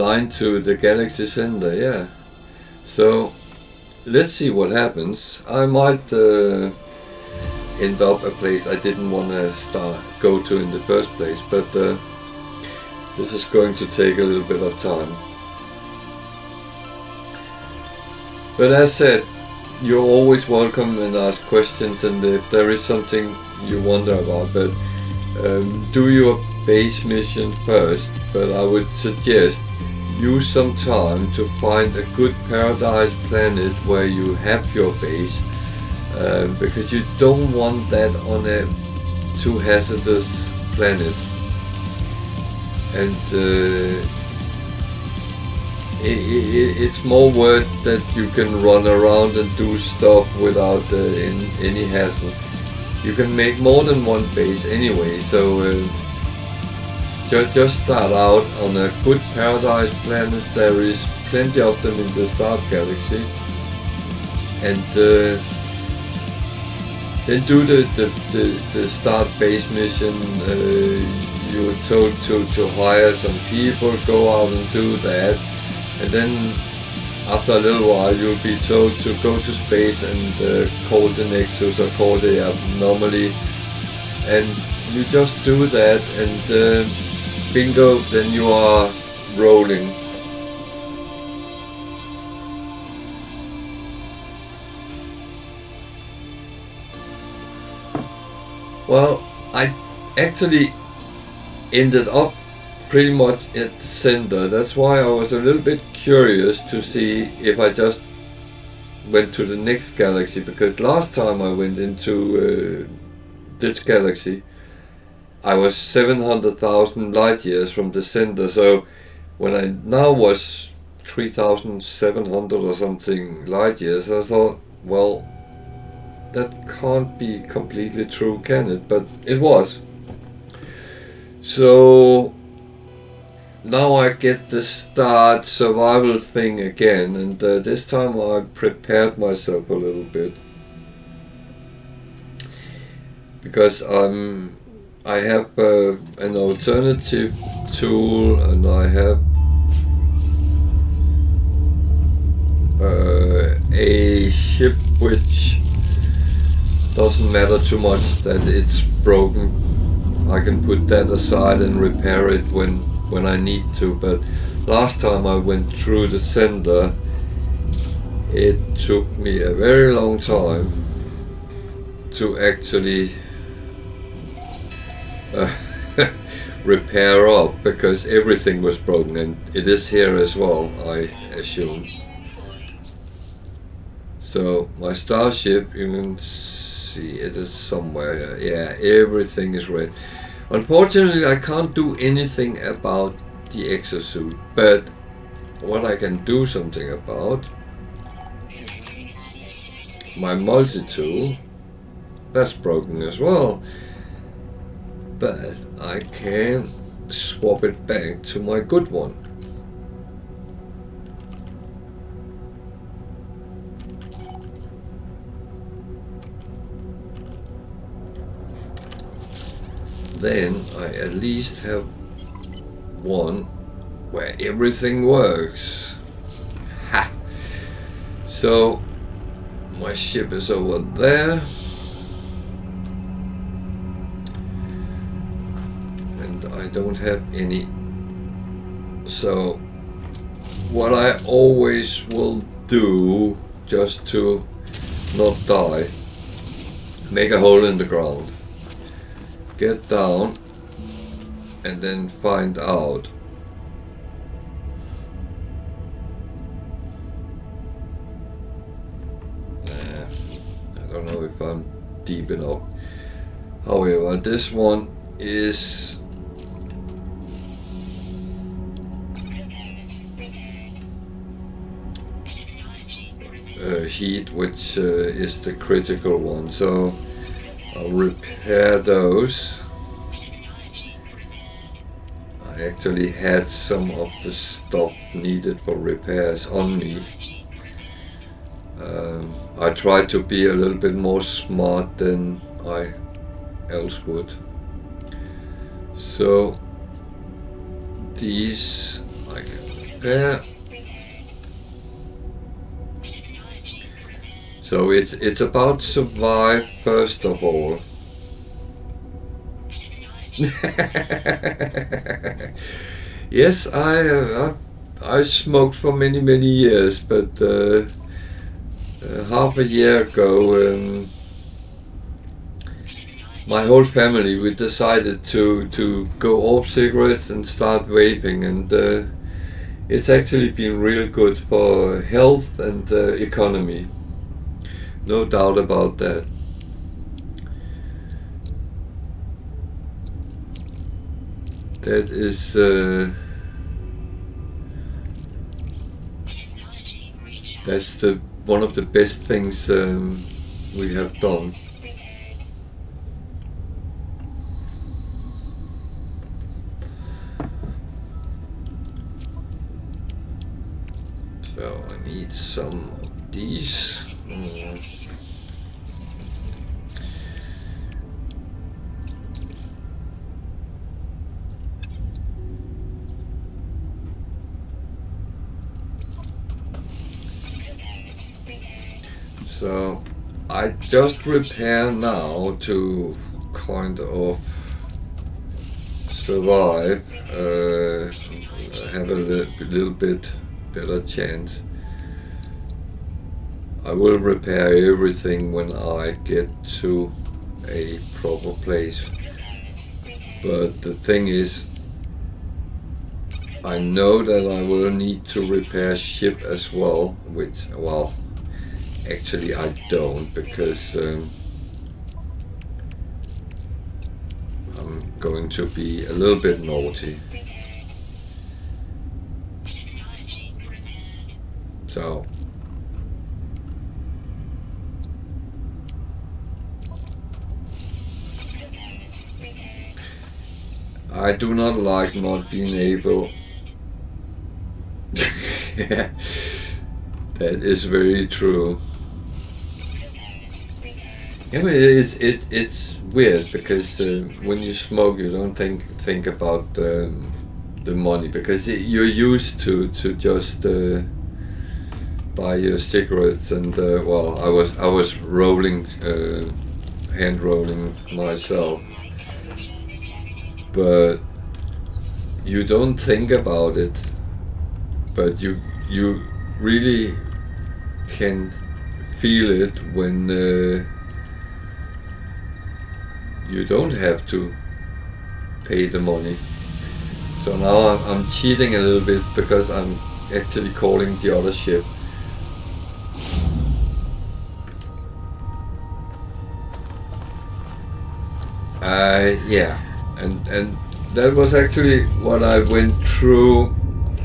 line to the Galaxy Center, yeah. So let's see what happens. I might end up a place I didn't want to go to in the first place, but this is going to take a little bit of time. But as said, you're always welcome and ask questions, and if there is something you wonder about, but do your base mission first. But I would suggest use some time to find a good paradise planet where you have your base, because you don't want that on a too hazardous planet. And it's more worth that you can run around and do stuff without any hassle. You can make more than one base anyway, so just start out on a good paradise planet. There is plenty of them in the Start Galaxy, and then do the start base mission. You were told to hire some people, go out and do that, and then after a little while you'll be told to go to space and call the Nexus or call the anomaly, and you just do that, and bingo, then you are rolling. Well, I actually ended up pretty much at the center. That's why I was a little bit curious to see if I just went to the next galaxy, because last time I went into this galaxy I was 700,000 light years from the center, so when I now was 3,700 or something light years, I thought, well, that can't be completely true, can it? But it was. So now I get the start survival thing again, and this time I prepared myself a little bit, because I have an alternative tool, and I have a ship which doesn't matter too much that it's broken. I can put that aside and repair it when I need to. But last time I went through the center, it took me a very long time to actually repair up, because everything was broken, and it is here as well, I assume. So my starship, you can see it is somewhere here. Yeah, everything is red. Unfortunately, I can't do anything about the exosuit, but what I can do something about, my multi-tool, that's broken as well. But I can swap it back to my good one. Then I at least have one where everything works. Ha! So my ship is over there. I don't have any. So what I always will do, just to not die, make a hole in the ground, get down, and then find out I don't know if I'm deep enough. However, this one is heat, which is the critical one, so I'll repair those. I actually had some of the stuff needed for repairs on me. I tried to be a little bit more smart than I else would. So these I can Yeah. So it's about survive first of all. Yes, I smoked for many years, but half a year ago, my whole family we decided to go off cigarettes and start vaping, and it's actually been real good for health and economy. No doubt about that. That is that's the one of the best things we have done. So I need some of these. So I just repair now to kind of survive, have a little bit better chance. I will repair everything when I get to a proper place. But the thing is, I know that I will need to repair ship as well, which, well, actually I don't, because I'm going to be a little bit naughty. So I do not like not being able. Yeah, that is very true. Yeah, but it's weird because when you smoke, you don't think about the money, because you're used to just buy your cigarettes, and well, I was rolling, hand rolling myself, but you don't think about it, but you really can feel it when you don't have to pay the money. So now I'm cheating a little bit because I'm actually calling the other ship. Yeah, and that was actually what I went through.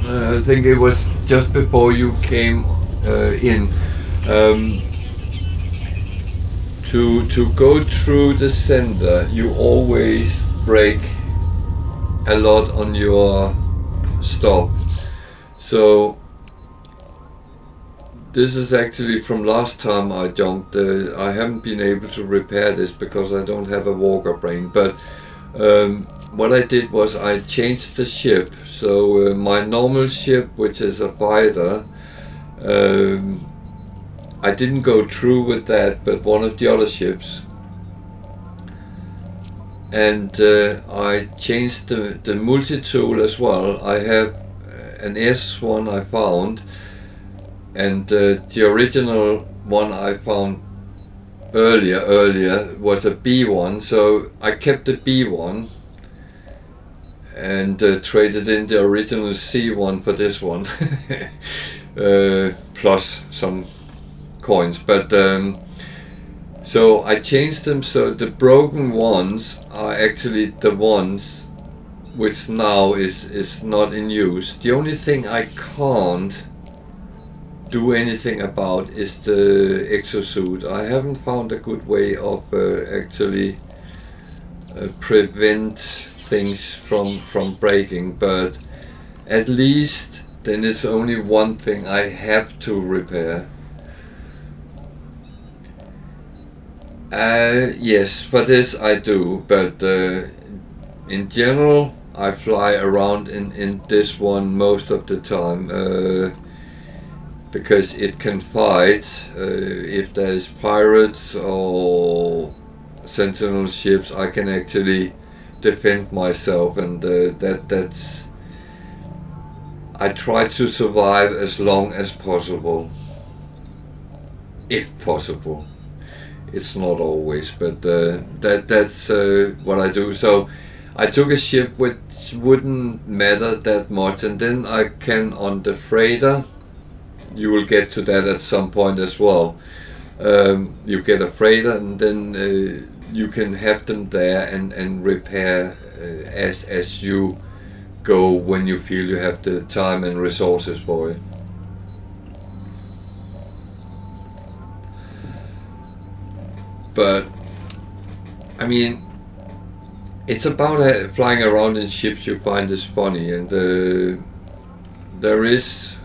I think it was just before you came in. To go through the center, you always break a lot on your stop. So this is actually from last time I jumped. I haven't been able to repair this because I don't have a walker brain. But what I did was I changed the ship. So my normal ship, which is a fighter, I didn't go through with that, but one of the other ships. And I changed the multi-tool as well. I have an S1 I found, and the original one I found earlier was a B1, so I kept the B1 and traded in the original C1 for this one, plus some coins. But so I changed them, so the broken ones are actually the ones which now is not in use. The only thing I can't do anything about is the exosuit. I haven't found a good way of actually prevent things from breaking, but at least then it's only one thing I have to repair. Yes, for this I do, but in general I fly around in this one most of the time, because it can fight if there's pirates or sentinel ships. I can actually defend myself, and that's I try to survive as long as possible, if possible. It's not always, but that's what I do. So I took a ship which wouldn't matter that much, and then I can, on the freighter, you will get to that at some point as well. You get a freighter, and then you can have them there and repair as you go, when you feel you have the time and resources for it. But I mean, it's about flying around in ships you find is funny, and there is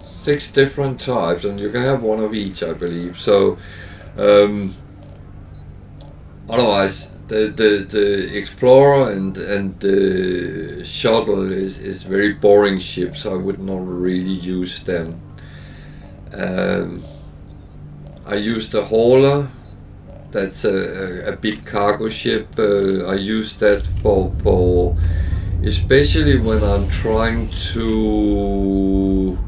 6 different types, and you can have one of each, I believe. So otherwise, the Explorer and the Shuttle is very boring ships. I would not really use them. I use the Hauler. That's a big cargo ship. I use that for especially when I'm trying to